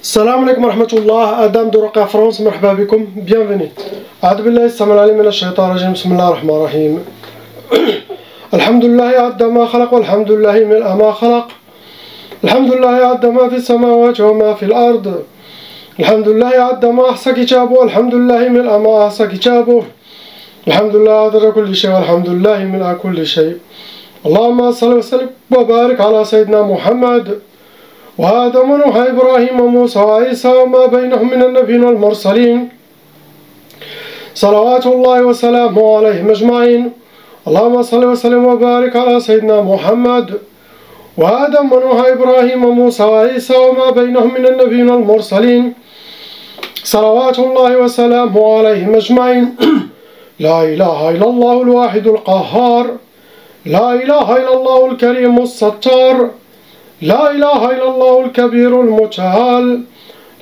السلام عليكم ورحمة الله. آدم درقة فرنسا، مرحبا بكم. bienvenue. أعوذ بالله السميع العليم من الشيطان الرجيم. بسم الله الرحمن الرحيم. الحمد لله عد ما خلق، والحمد لله ملء ما خلق. الحمد لله عد ما في السماوات وما في الأرض. الحمد لله عد ما أحصى كتابه، والحمد لله ملء ما أحصى كتابه. الحمد لله عدد كل شيء، والحمد لله ملء كل شيء. اللهم صل وسلم وبارك على سيدنا محمد وآدم ونوح إبراهيم وموسى وعيسى وما بينهم من النبيين والمرسلين، صلوات الله وسلامه عليهم أجمعين. اللهم صل وسلم وبارك على سيدنا محمد وآدم ونوح إبراهيم وموسى وعيسى وما بينهم من النبيين والمرسلين، صلوات الله وسلامه عليهم أجمعين. لا إله إلا الله الواحد القهار، لا إله إلا الله الكريم الستار، لا إله إلا الله الكبير المتعال،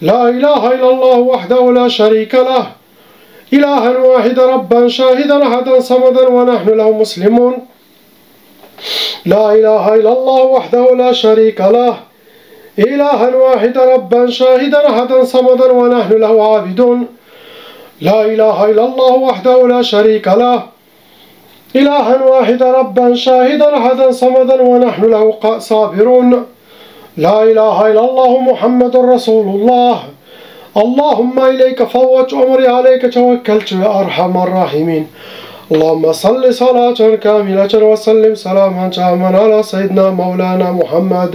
لا إله إلا الله وحده لا شريك له، إلها واحدا ربا شاهدا أحدا صمدا ونحن له مسلمون. لا إله إلا الله وحده لا شريك له، إلها واحدا ربا شاهدا أحدا صمدا ونحن له عابدون. لا إله إلا الله وحده لا شريك له، إلها واحدا ربا شاهدا أحدا صمدا ونحن له صابرون. لا إله إلا الله محمد رسول الله. اللهم إليك فوت أمري، عليك توكلت يا أرحم الراحمين. اللهم صل صلاة كاملة وسلم سلاما تاما على سيدنا مولانا محمد،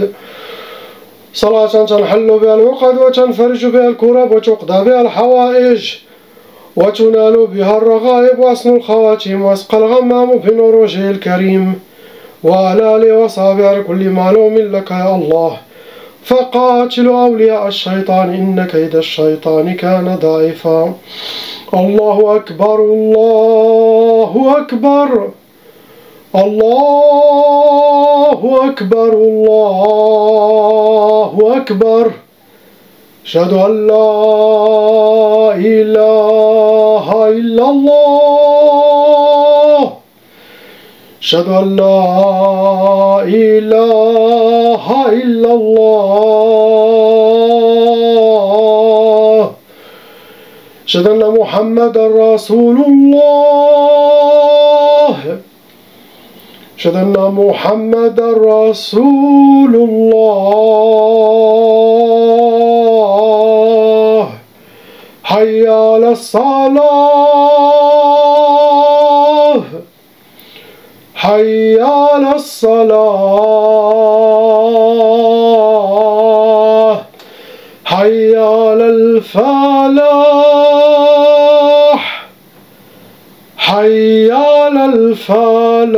صلاة تنحل بها العقد وتنفرج بها الكرب وتقضى بها الحوائج وتنال بها الرغائب وأسن الخواتيم وأسقى الغمام بنور وجهه الكريم وعلى آله وصحبه على كل معلوم لك يا الله. فقاتل أولياء الشيطان إن كيد الشيطان كان ضعيفا. الله أكبر، الله أكبر، الله أكبر، الله أكبر. أشهد أن لا إله إلا الله، أشهد أن لا إله إلا الله، أشهد أن محمدا رسول الله، أشهد أن محمدا رسول الله. حي على الصلاة، حي على الصلاة، حي على الفلاح، حي على الفلاح.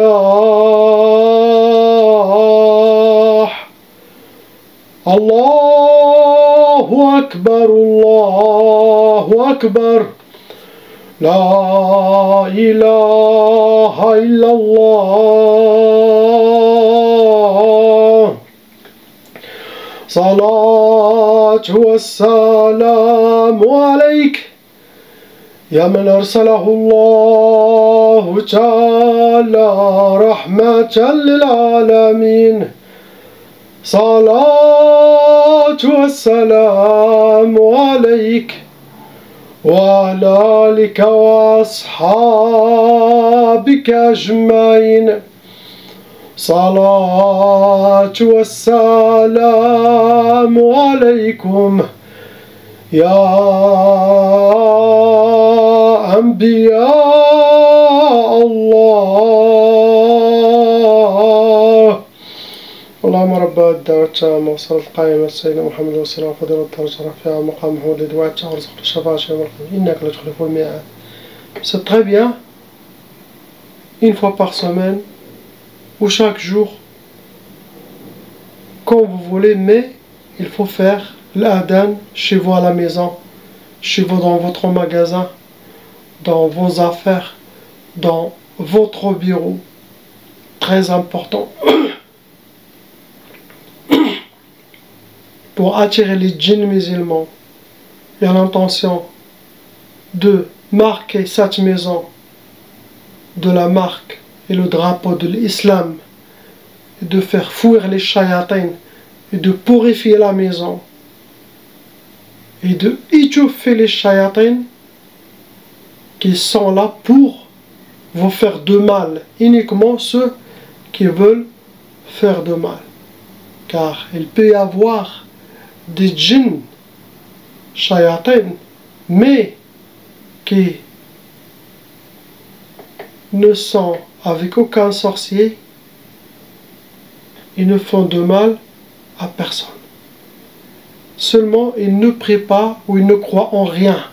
الله أكبر، الله أكبر. لا إله إلا الله. صلاة والسلام عليك يا من أرسله الله تعالى رحمة للعالمين. صلاة والسلام عليك وعلى آلك وأصحابك أجمعين. صلاة والسلام عليكم يا أنبياء الله. اللهم رب الدعوة التامة والصلاة القائمة سيدنا محمد وسلم وفضل الدرجة رفيعة مقام محمود لدعاء التعرض الشفاعة إنك لا تخلف الميعاد. C'est très bien, une fois par semaine ou chaque jour, quand vous voulez, mais il faut faire l'adhan chez vous à la maison, chez vous dans votre magasin, dans vos affaires, dans votre bureau. Très important. Pour attirer les djinns musulmans. Il y a l'intention de marquer cette maison de la marque et le drapeau de l'islam, de faire fuir les shayatins et de purifier la maison et de étouffer les shayatins qui sont là pour vous faire de mal, uniquement ceux qui veulent faire de mal. Car il peut y avoir des djinns, shayatins, mais qui ne sont avec aucun sorcier, ils ne font de mal à personne. Seulement, ils ne prient pas ou ils ne croient en rien.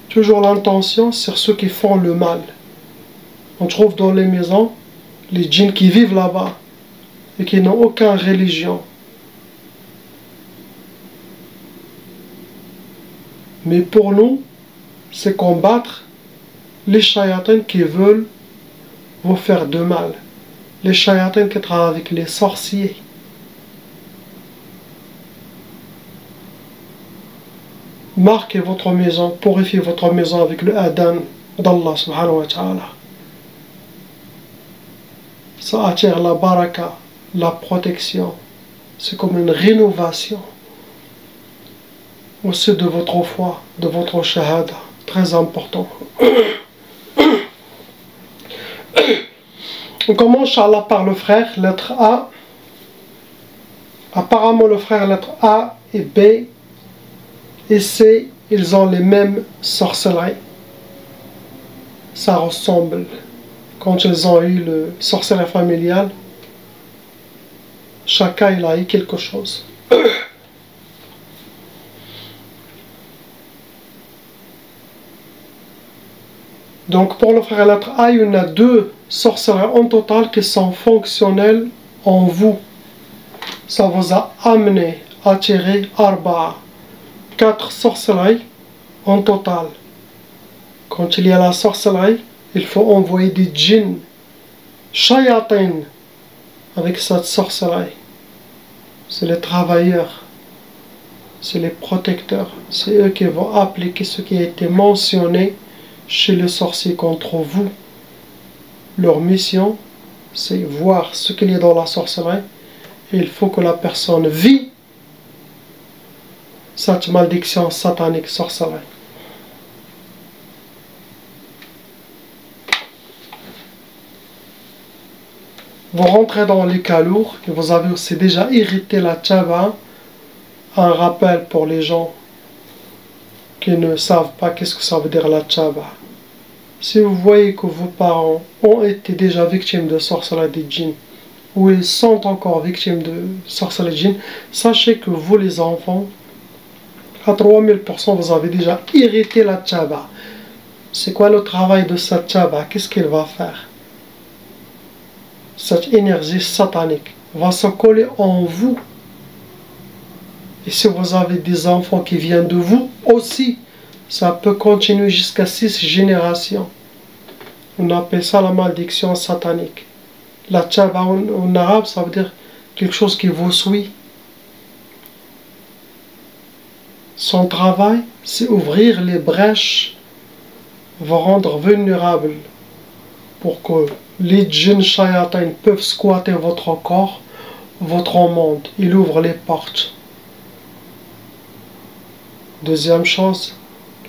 Toujours l'intention sur ceux qui font le mal. On trouve dans les maisons les djinns qui vivent là-bas et qui n'ont aucune religion. Mais pour nous, c'est combattre les shayatins qui veulent vous faire de mal. Les shayatins qui travaillent avec les sorciers. Marquez votre maison, purifiez votre maison avec le Adhan d'Allah subhanahu wa ta'ala. Ça attire la baraka, la protection. C'est comme une rénovation. Aussi de votre foi, de votre shahada. Très important. On commence, Inch'Allah, par le frère, lettre A. Apparemment, le frère, lettre A et B et C, ils ont les mêmes sorcelleries. Ça ressemble. Quand ils ont eu le sorcellerie familiale, chacun il a eu quelque chose. Donc pour le frère lettre A, il y en a 2 sorcelleries en total qui sont fonctionnelles en vous. Ça vous a amené à tirer Arba'a. 4 sorcelleries en total. Quand il y a la sorcellerie, il faut envoyer des djinns, shayatin, avec cette sorcellerie. C'est les travailleurs, c'est les protecteurs, c'est eux qui vont appliquer ce qui a été mentionné chez le sorcier contre vous. Leur mission, c'est voir ce qu'il y a dans la sorcellerie, et il faut que la personne vit cette malédiction satanique sorcellerie. Vous rentrez dans les cas lourds et vous avez aussi déjà irrité la tchaba. Un rappel pour les gens qui ne savent pas qu'est-ce que ça veut dire la tchaba. Si vous voyez que vos parents ont été déjà victimes de sorcellerie des djinns ou ils sont encore victimes de sorcellerie des djinns, sachez que vous les enfants, à 3000%, vous avez déjà irrité la tchaba. C'est quoi le travail de cette tchaba? Qu'est-ce qu'il va faire? Cette énergie satanique va se coller en vous. Et si vous avez des enfants qui viennent de vous aussi, ça peut continuer jusqu'à 6 générations. On appelle ça la malédiction satanique. La tchaba en arabe, ça veut dire quelque chose qui vous suit. Son travail, c'est ouvrir les brèches, vous rendre vulnérable pour que les djinns shayatins peuvent squatter votre corps, votre monde. Il ouvre les portes. Deuxième chose,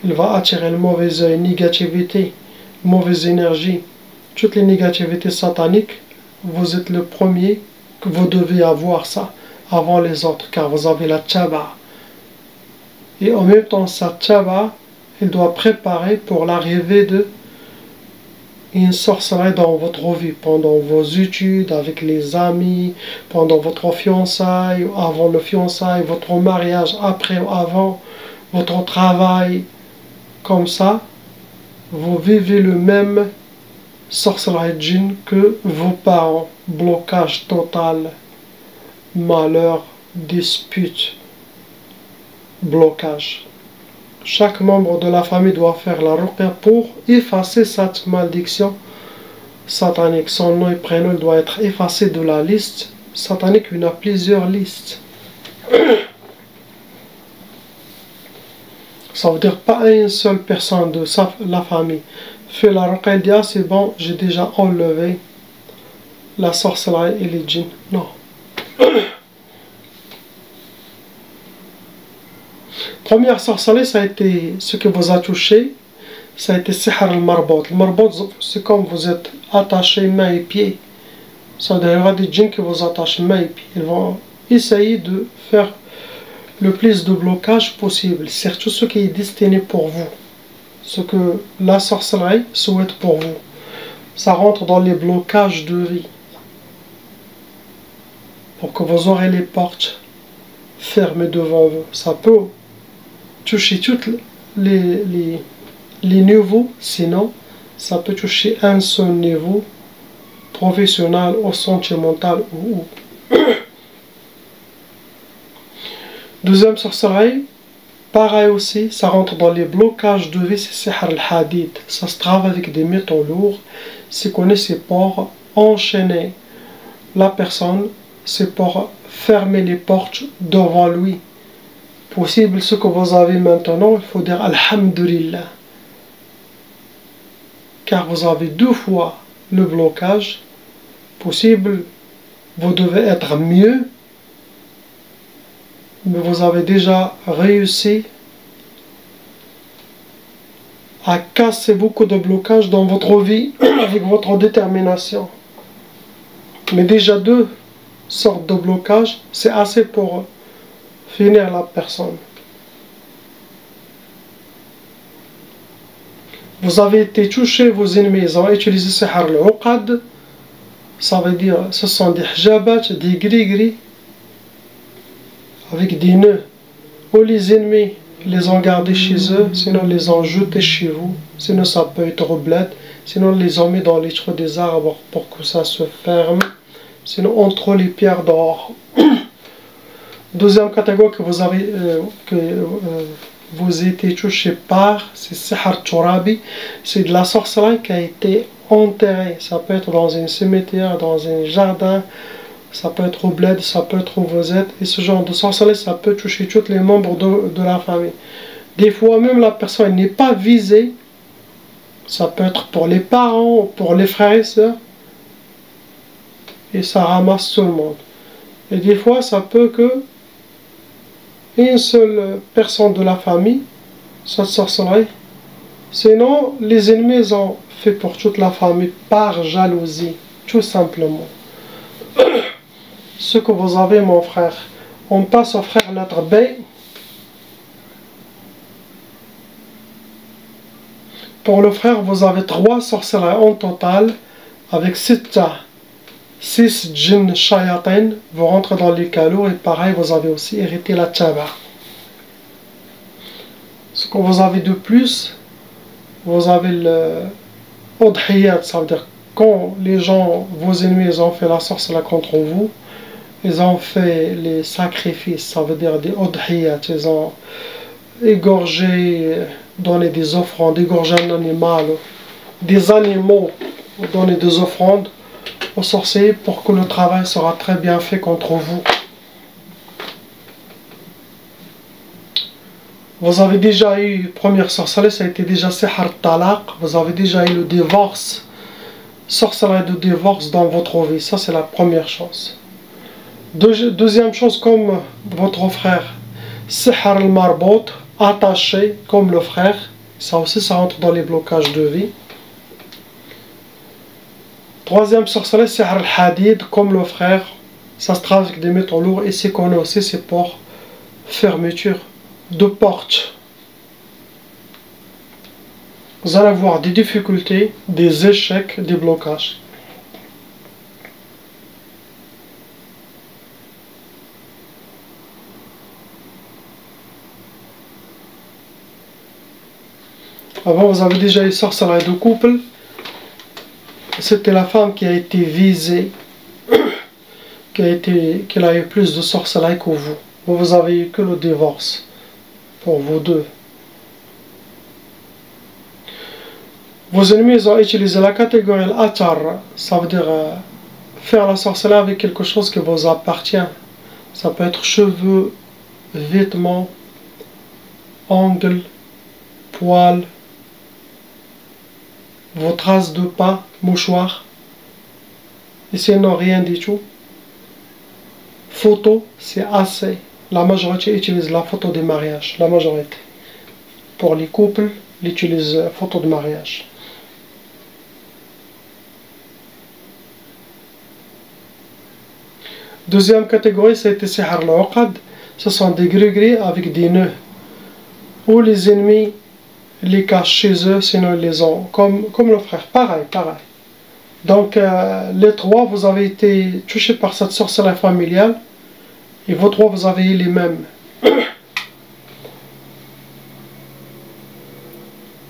il va attirer le mauvais œil, négativité, mauvaise énergie. Toutes les négativités sataniques, vous êtes le premier que vous devez avoir ça avant les autres, car vous avez la tchaba. Et en même temps, cette tchaba, il doit préparer pour l'arrivée de une sorcellerie dans votre vie, pendant vos études, avec les amis, pendant votre fiançailles, avant le fiançailles, votre mariage, après ou avant, votre travail. Comme ça, vous vivez le même sorcellerie djinn que vos parents. Blocage total, malheur, dispute, blocage. Chaque membre de la famille doit faire la ruqya pour effacer cette malédiction satanique. Son nom et prénom doit être effacé de la liste satanique. Il y a plusieurs listes. Ça veut dire pas une seule personne de la famille fait la ruqya et dit ah c'est bon, j'ai déjà enlevé la sorcellerie et les djinns. Non. Première sorcellerie, ça a été ce que vous a touché, ça a été sihr al-marbot. Le marbot, c'est comme vous êtes attaché mains et pieds. Ça il y aura des djinns qui vous attachent mains et pieds. Ils vont essayer de faire le plus de blocage possible, surtout ce qui est destiné pour vous, ce que la sorcellerie souhaite pour vous. Ça rentre dans les blocages de vie, pour que vous aurez les portes fermées devant vous. Ça peut toucher tous les niveaux, sinon ça peut toucher un seul niveau, professionnel ou sentimental ou Deuxième sorcellerie, pareil aussi, ça rentre dans les blocages de vie, c'est sihr al-hadid. Ça se travaille avec des métaux lourds, c'est qu'on c'est pour enchaîner la personne, c'est pour fermer les portes devant lui. Possible ce que vous avez maintenant, il faut dire Alhamdulillah. Car vous avez 2 fois le blocage. Possible, vous devez être mieux, mais vous avez déjà réussi à casser beaucoup de blocages dans votre vie avec votre détermination. Mais déjà 2 sortes de blocages, c'est assez pour finir la personne. Vous avez été touché, vos ennemis, ils ont utilisé sihr al-uqad. Ça veut dire, ce sont des hijabat, des gris-gris, avec des nœuds. Ou les ennemis les ont gardés chez eux, sinon les ont jetés chez vous. Sinon ça peut être au bled. Sinon les ont mis dans les trous des arbres pour que ça se ferme. Sinon entre les pierres dehors. Deuxième catégorie que vous avez, vous été touché par, c'est sihr turabi. C'est de la sorcellerie qui a été enterrée. Ça peut être dans un cimetière, dans un jardin. Ça peut être au bled, ça peut être où vous êtes. Et ce genre de sorcellerie, ça peut toucher tous les membres de la famille. Des fois, même la personne n'est pas visée. Ça peut être pour les parents, pour les frères et sœurs. Et ça ramasse tout le monde. Et des fois, ça peut que une seule personne de la famille, cette sorcellerie. Sinon, les ennemis ont fait pour toute la famille par jalousie, tout simplement. Ce que vous avez, mon frère. On passe au frère lettre B. Pour le frère, vous avez 3 sorcelleries en total, avec 6 djinns shayatin. Vous rentrez dans les calots et pareil, vous avez aussi hérité la tchaba. Ce que vous avez de plus, vous avez le udhiyat, ça veut dire quand les gens, vos ennemis, ont fait la sorcellerie contre vous, ils ont fait les sacrifices, ça veut dire des udhiyat, ils ont égorgé, donné des offrandes, égorgé un animal, des animaux, donné des offrandes aux sorciers pour que le travail sera très bien fait contre vous. Vous avez déjà eu, première sorcellerie, ça a été déjà sihr talaq, vous avez déjà eu le divorce, sorcellerie de divorce dans votre vie, ça c'est la première chose. Deuxième chose, comme votre frère, sihr al-marbot, attaché comme le frère, ça aussi ça rentre dans les blocages de vie. Troisième sorcellerie, sihr al-hadid, comme le frère, ça se travaille avec des métaux lourds et c'est qu'on a aussi, c'est pour fermeture de portes. Vous allez avoir des difficultés, des échecs, des blocages. Avant, vous avez déjà eu sorcellerie de couple. C'était la femme qui a été visée, qui a eu plus de sorcellerie que vous. Vous avez eu que le divorce pour vous deux. Vos ennemis ont utilisé la catégorie al-atar, ça veut dire faire la sorcellerie avec quelque chose qui vous appartient. Ça peut être cheveux, vêtements, ongles, poils, vos traces de pas, mouchoirs. Et sinon rien du tout. Photo, c'est assez. la majorité utilise la photo de mariage. La majorité. Pour les couples, ils utilisent la photo de mariage. Deuxième catégorie, c'était Sihr al-Uqad. Ce sont des gris-gris avec des nœuds. Où les ennemis les cachent chez eux, sinon ils les ont. Comme le frère. Pareil. Donc, les trois, vous avez été touchés par cette sorcellerie familiale. Et vous trois, vous avez eu les mêmes.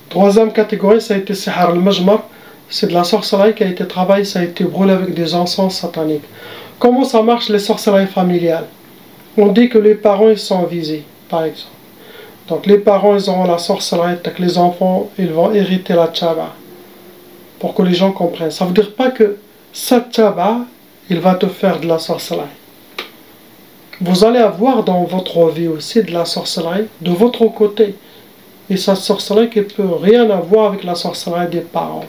Troisième catégorie, ça a été Sihr al-Majmar. C'est de la sorcellerie qui a été travaillée, ça a été brûlé avec des encens sataniques. Comment ça marche les sorcelleries familiales? On dit que les parents ils sont visés, par exemple. Donc les parents ils auront la sorcellerie, que les enfants ils vont hériter la tchaba. Pour que les gens comprennent. Ça veut dire pas que cette tchaba, il va te faire de la sorcellerie. Vous allez avoir dans votre vie aussi de la sorcellerie de votre côté. Et cette sorcellerie qui ne peut rien avoir avec la sorcellerie des parents.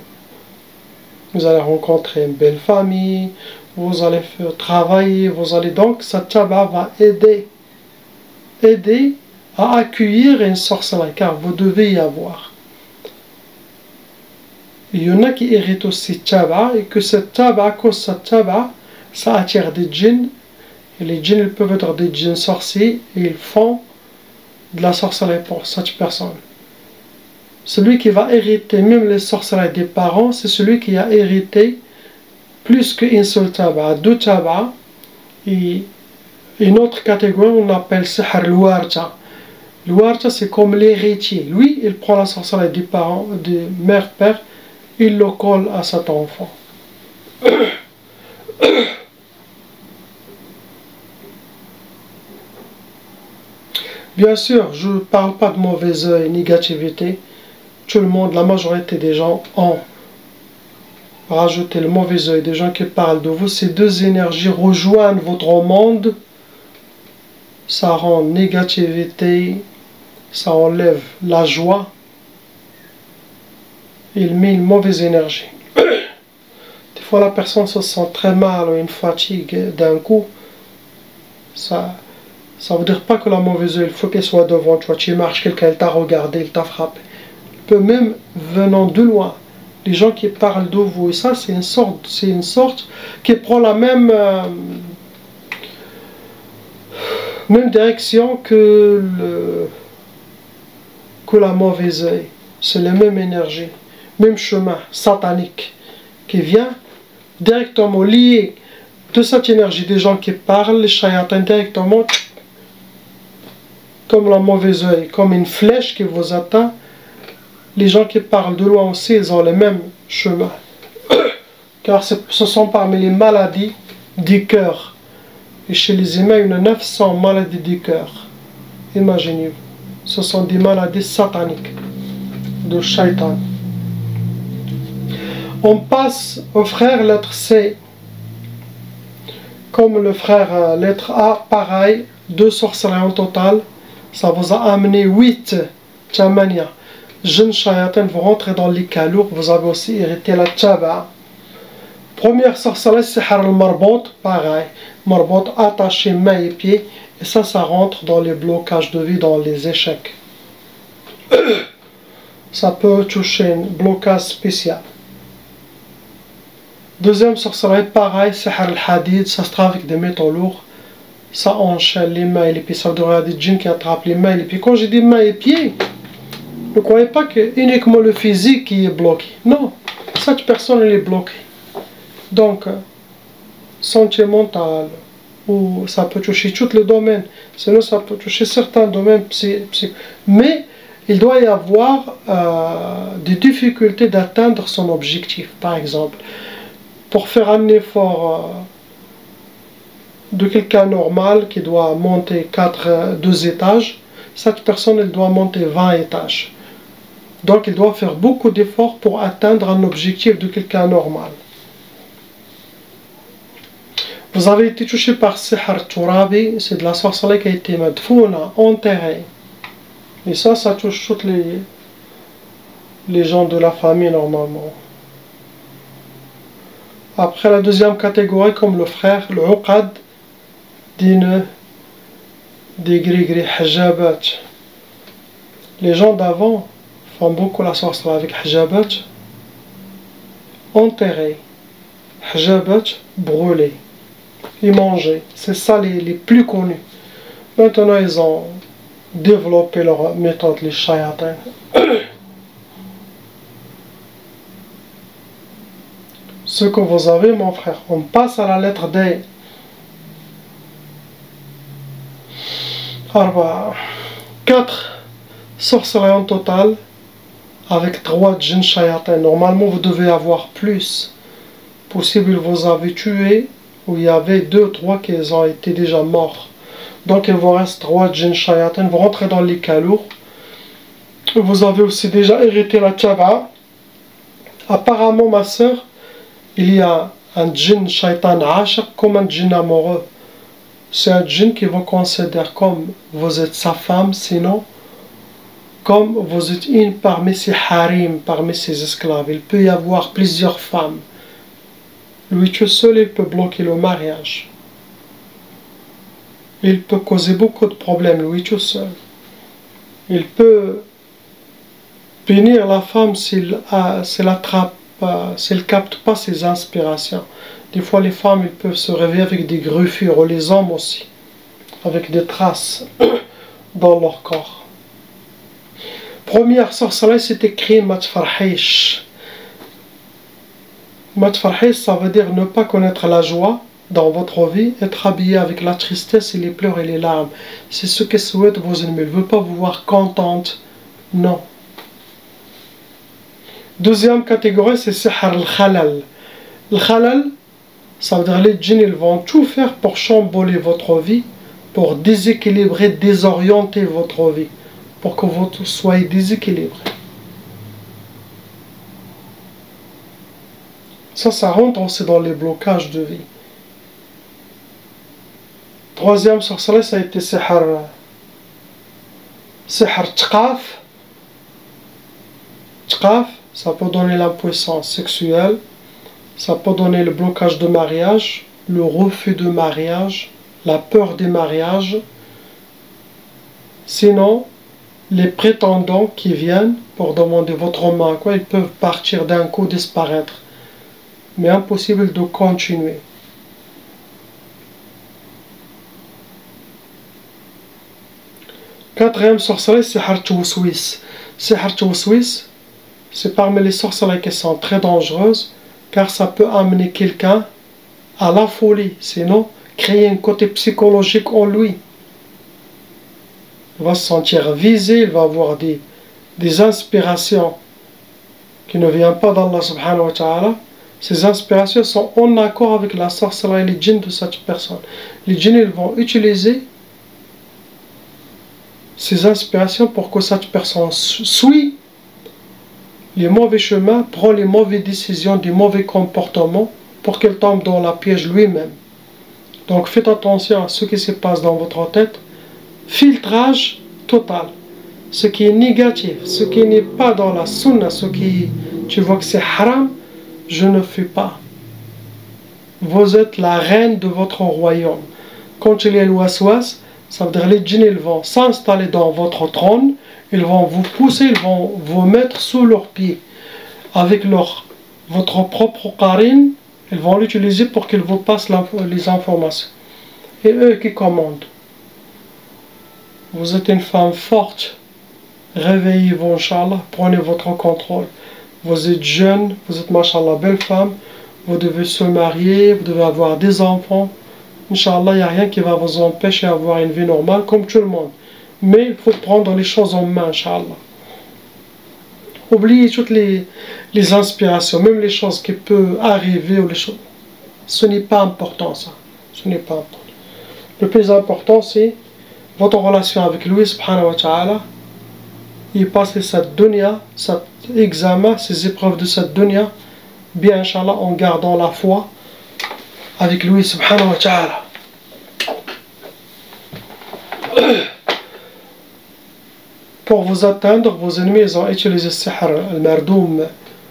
Vous allez rencontrer une belle famille, vous allez faire travailler, vous allez donc, cette tchaba va aider à accueillir une sorcellerie, car vous devez y avoir. Il y en a qui héritent aussi tchaba, et que cette tchaba, à cause de cette tchaba, ça attire des djinns, et les djinns ils peuvent être des djinns sorciers, et ils font de la sorcellerie pour cette personne. Celui qui va hériter même les sorcelleries des parents, c'est celui qui a hérité plus qu'une seule tchaba, deux tchabas, et une autre catégorie on appelle Sihr al-Warja. Le Warja c'est comme l'héritier. Lui, il prend la sorcellerie des parents, de mère-père, il le colle à cet enfant. Bien sûr, je ne parle pas de mauvais œil, négativité. Tout le monde, la majorité des gens ont rajouté le mauvais œil. Des gens qui parlent de vous, ces deux énergies rejoignent votre monde. Ça rend négativité, ça enlève la joie. Il met une mauvaise énergie. Des fois, la personne se sent très mal ou une fatigue d'un coup. Ça veut dire pas que la mauvaise œil, il faut qu'elle soit devant toi. Tu marches, quelqu'un t'a regardé, il t'a frappé. Il peut même venant de loin. Les gens qui parlent de vous, et ça c'est une sorte qui prend la même direction que la mauvaise œil. C'est la même énergie, même chemin satanique qui vient directement lié de cette énergie des gens qui parlent, les shayatins directement comme la mauvaise œil, comme une flèche qui vous atteint. Les gens qui parlent de loin aussi, ils ont le même chemin. Car ce sont parmi les maladies du cœur. Et chez les humains, il y a 900 maladies du cœur. Imaginez-vous. Ce sont des maladies sataniques de shaitan. On passe au frère lettre C. Comme le frère lettre A, pareil, 2 sorcelleries en total. Ça vous a amené 8 tchamania. Jeunes shayatins vont rentrer dans les calours. Vous avez aussi hérité la tchaba. Première sorcellerie, c'est Sihr al-Marbot, pareil. Marbot attaché mains et pieds. Et ça rentre dans les blocages de vie, dans les échecs. Ça peut toucher un blocage spécial. Deuxième sorcellerie, pareil, Sihr al-Hadid. Ça se travaille avec des métaux lourds. Ça enchaîne les mains et les pieds. Ça veut dire des djinns qui attrapent les mains et les pieds. Quand j'ai dit mains et pieds, ne croyez pas que uniquement le physique qui est bloqué. Non, cette personne elle est bloquée. Donc, sentimental, ou ça peut toucher tout le domaine. Sinon, ça peut toucher certains domaines psychiques. Mais il doit y avoir des difficultés d'atteindre son objectif. Par exemple, pour faire un effort de quelqu'un normal qui doit monter 2 étages, cette personne elle doit monter 20 étages. Donc il doit faire beaucoup d'efforts pour atteindre un objectif de quelqu'un normal. Vous avez été touché par Sihr Turabi, c'est de la sorcellerie qui a été madfouna, enterrée. Et ça touche toutes les gens de la famille normalement. Après la deuxième catégorie, comme le frère, le Uqad, des gris-gris, hijabat. Les gens d'avant font beaucoup la sorcellerie avec hijabat enterré, hijabat brûlé et mangé. C'est ça les plus connus. Maintenant ils ont développé leur méthode, les shayatins. Ce que vous avez, mon frère, on passe à la lettre D. 4 sorcelleries en total avec 3 djinns shayatins. Normalement vous devez avoir plus. Possible vous avez tué ou il y avait 2 3 qui ont été déjà morts. Donc il vous reste 3 djinns shayatins. Vous rentrez dans les calours. Vous avez aussi déjà hérité la tchaba. Apparemment ma soeur, il y a un djinn shaitan ashaq comme un djinn amoureux. C'est un djinn qui vous considère comme vous êtes sa femme, sinon comme vous êtes une parmi ses harim, parmi ses esclaves. Il peut y avoir plusieurs femmes. Lui tout seul, il peut bloquer le mariage. Il peut causer beaucoup de problèmes, lui tout seul. Il peut punir la femme s'il attrape, s'il capte pas ses inspirations. Des fois, les femmes ils peuvent se réveiller avec des griffures, ou les hommes aussi, avec des traces dans leur corps. Première sorcellerie, c'est écrit Matfarhish. Matfarhish, ça veut dire ne pas connaître la joie dans votre vie, être habillé avec la tristesse et les pleurs et les larmes. C'est ce que souhaitent vos ennemis. Ils ne veulent pas vous voir contente. Non. Deuxième catégorie, c'est Sihr al-Khalal. Le Khalal, ça veut dire les djinns, ils vont tout faire pour chambouler votre vie, pour déséquilibrer, désorienter votre vie, pour que vous soyez déséquilibré. Ça rentre aussi dans les blocages de vie. Troisième sorcellerie, ça a été Sihr Tqaf. Tqaf, ça peut donner l'impuissance sexuelle. Ça peut donner le blocage de mariage, le refus de mariage, la peur des mariages. Sinon, les prétendants qui viennent pour demander votre main, ils peuvent partir d'un coup, disparaître. Mais impossible de continuer. Quatrième sorcellerie, c'est Sihr Tawswis. Sihr Tawswis, c'est parmi les sorcelleries qui sont très dangereuses, car ça peut amener quelqu'un à la folie, sinon créer un côté psychologique en lui. Il va se sentir visé, il va avoir des inspirations qui ne viennent pas d'Allah subhanahu wa ta'ala. Ces inspirations sont en accord avec la sorcellerie et les djinns de cette personne. Les djinns ils vont utiliser ces inspirations pour que cette personne suit les mauvais chemins, prend les mauvaises décisions, des mauvais comportements pour qu'elle tombe dans la piège lui-même. Donc faites attention à ce qui se passe dans votre tête. Filtrage total. Ce qui est négatif, ce qui n'est pas dans la sunna, ce qui tu vois que c'est haram, je ne fais pas. Vous êtes la reine de votre royaume. Quand il y a le waswas, ça veut dire les djinns ils vont s'installer dans votre trône, ils vont vous pousser, ils vont vous mettre sous leurs pieds. Avec votre propre qarine, ils vont l'utiliser pour qu'ils vous passent les informations. Et eux qui commandent. Vous êtes une femme forte. Réveillez-vous, Inch'Allah. Prenez votre contrôle. Vous êtes jeune, vous êtes, Masha'Allah, belle femme. Vous devez se marier, vous devez avoir des enfants. Inch'Allah, il n'y a rien qui va vous empêcher d'avoir une vie normale comme tout le monde. Mais il faut prendre les choses en main, Inch'Allah. Oubliez toutes les inspirations, même les choses qui peuvent arriver ou les choses. Ce n'est pas important, ça. Ce n'est pas important. Le plus important, c'est votre relation avec lui, subhanahu wa ta'ala. Et passer cette dunya, cet examen, ces épreuves de cette dunya, bien, Inch'Allah, en gardant la foi avec lui, subhanahu wa ta'ala. Pour vous atteindre, vos ennemis ils ont utilisé Sihr al-Mardoum.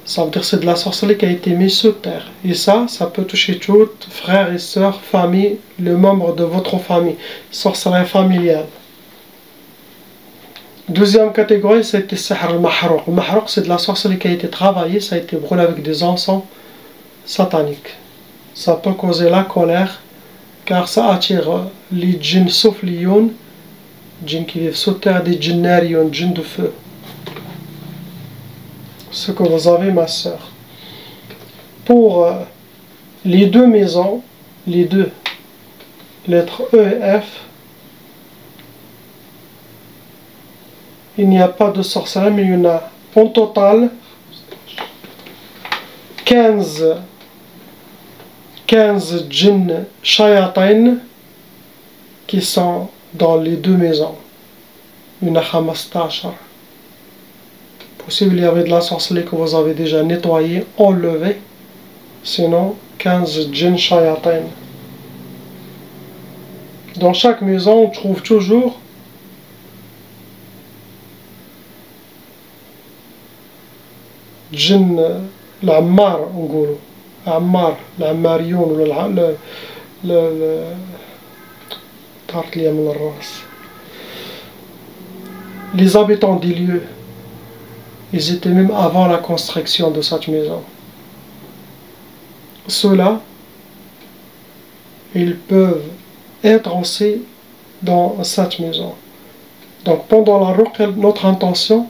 Ça veut dire que c'est de la sorcellerie qui a été mise sur terre. Et ça peut toucher tous, frères et sœurs, famille, le membre de votre famille. Sorcellerie familiale. Deuxième catégorie, c'était Sihr al-Mahrouq. Le Mahrouq, c'est de la sorcellerie qui a été travaillée, ça a été brûlé avec des encens sataniques. Ça peut causer la colère, car ça attire les djinns sauf les yun, djinns qui vivent sous terre, des djinns nariyon, djinns de feu. Ce que vous avez, ma soeur. Pour les deux maisons, les deux lettres E et F, il n'y a pas de sorcellerie, mais il y en a en total 15 djinns shayatin qui sont dans les deux maisons. Il y en a 15. Possible il y avait de la sorcellerie que vous avez déjà nettoyée, enlevée. Sinon, 15 djinns shayatin. Dans chaque maison, on trouve toujours djinn l'Ammar, on dit Ammar, l'Ammarion, les habitants des lieux, ils étaient même avant la construction de cette maison. Ceux-là, ils peuvent être aussi dans cette maison. Donc pendant la ruqya, notre intention,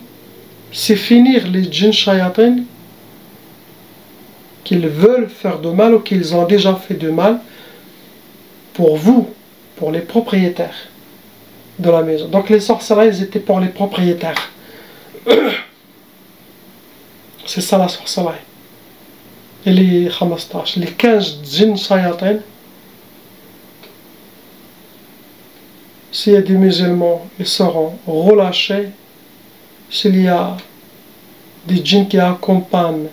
c'est finir les djinns shayatin qu'ils veulent faire de mal ou qu'ils ont déjà fait de mal pour vous, pour les propriétaires de la maison. Donc les sorcelleries, ils étaient pour les propriétaires. C'est ça la sorcellerie. Et les 15, les 15 djinns shayatin, s'il y a des musulmans, ils seront relâchés. S'il y a des djinns qui accompagnent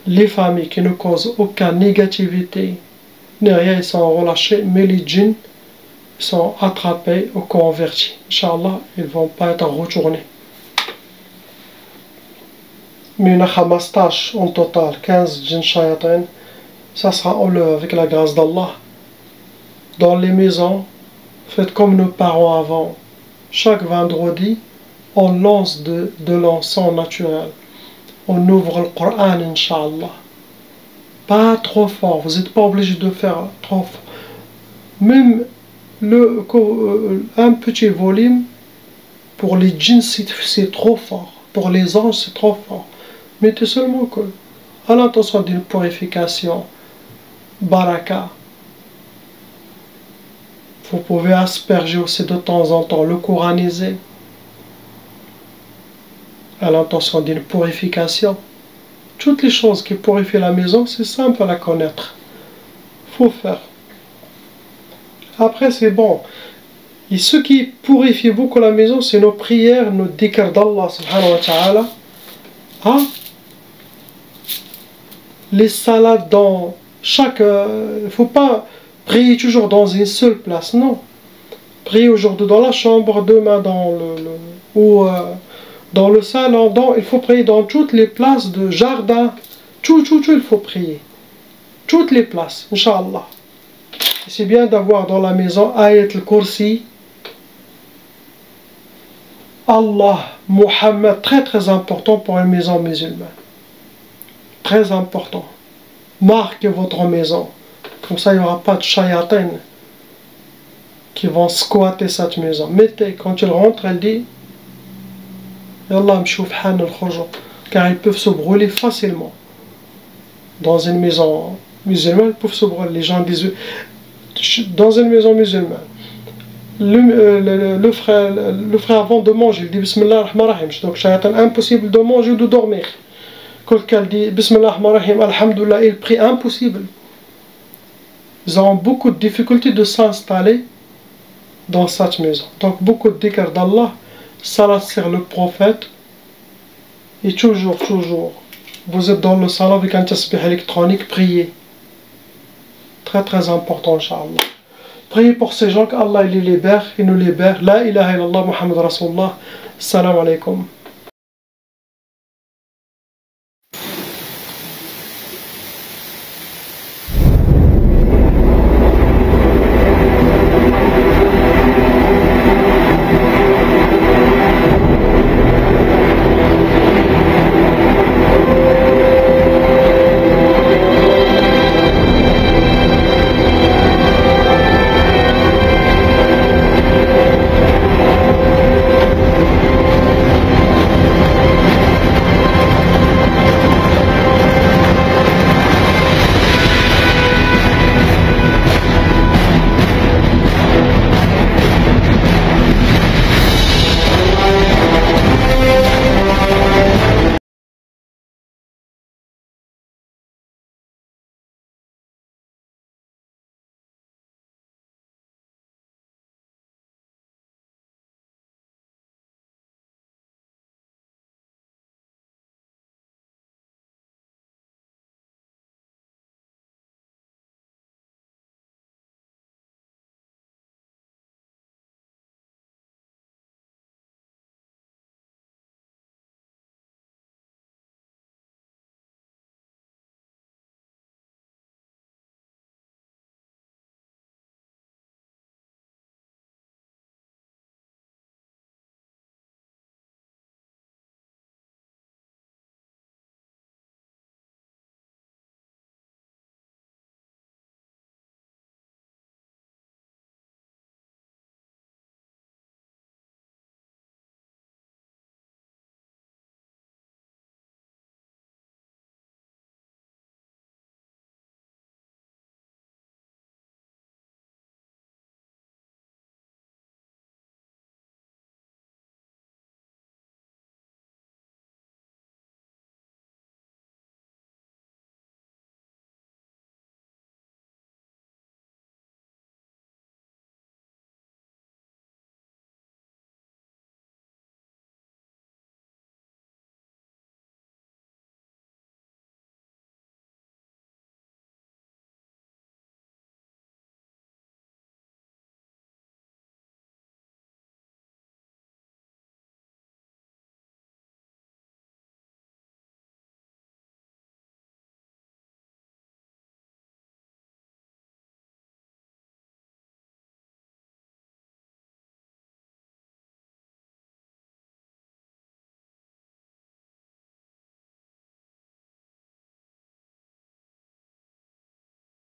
les familles qui ne causent aucune négativité, ni rien, ils sont relâchés, mais les djinns sont attrapés ou convertis. Inch'Allah, ils ne vont pas être retournés. Mais il y en a 15 en total, 15 djinns shayatin, ça sera enlevé avec la grâce d'Allah. Dans les maisons, faites comme nos parents avant. Chaque vendredi, on lance de l'encens naturel. On ouvre le Coran, Inch'Allah. Pas trop fort, vous n'êtes pas obligé de faire trop fort. Même un petit volume, pour les djinns, c'est trop fort. Pour les anges, c'est trop fort. Mettez seulement que, à l'intention d'une purification, baraka. Vous pouvez asperger aussi de temps en temps le coranisé à l'intention d'une purification. Toutes les choses qui purifient la maison, c'est simple à la connaître. Faut faire. Après, c'est bon. Et ce qui purifie beaucoup la maison, c'est nos prières, nos dhikr d'Allah subhanahu wa ta'ala. Hein? Les salades dans chaque... Il ne faut pas prier toujours dans une seule place, non. Prier aujourd'hui dans la chambre, demain dans le salon, il faut prier dans toutes les places de jardin. Tout, il faut prier. Toutes les places, Inch'Allah. C'est bien d'avoir dans la maison Ayat al-Kursi, Allah, Muhammad, très important pour une maison musulmane. Très important. Marquez votre maison. Comme ça, il n'y aura pas de shayatin qui vont squatter cette maison. Mettez, quand il rentre, elle dit Yallah m'chouf han al-khurja, car ils peuvent se brûler facilement. Dans une maison musulmane, ils peuvent se brûler. Les gens disent dans une maison musulmane, le frère avant de manger, il dit Bismillah ar-Rahman ar-Rahim. Donc, shayatan, impossible de manger ou de dormir. Quelqu'un dit Bismillah ar-Rahman ar-Rahim, Alhamdulillah, il prie, impossible. Ils ont beaucoup de difficultés de s'installer dans cette maison. Donc, beaucoup de dhikr d'Allah, salat sur le prophète, et toujours, vous êtes dans le salon avec un tasbih électronique, priez. Très important, Inch'Allah. Priez pour ces gens qu'Allah les libère, il nous libère. La ilaha illallah Muhammad Rasulullah. Salam alaikum.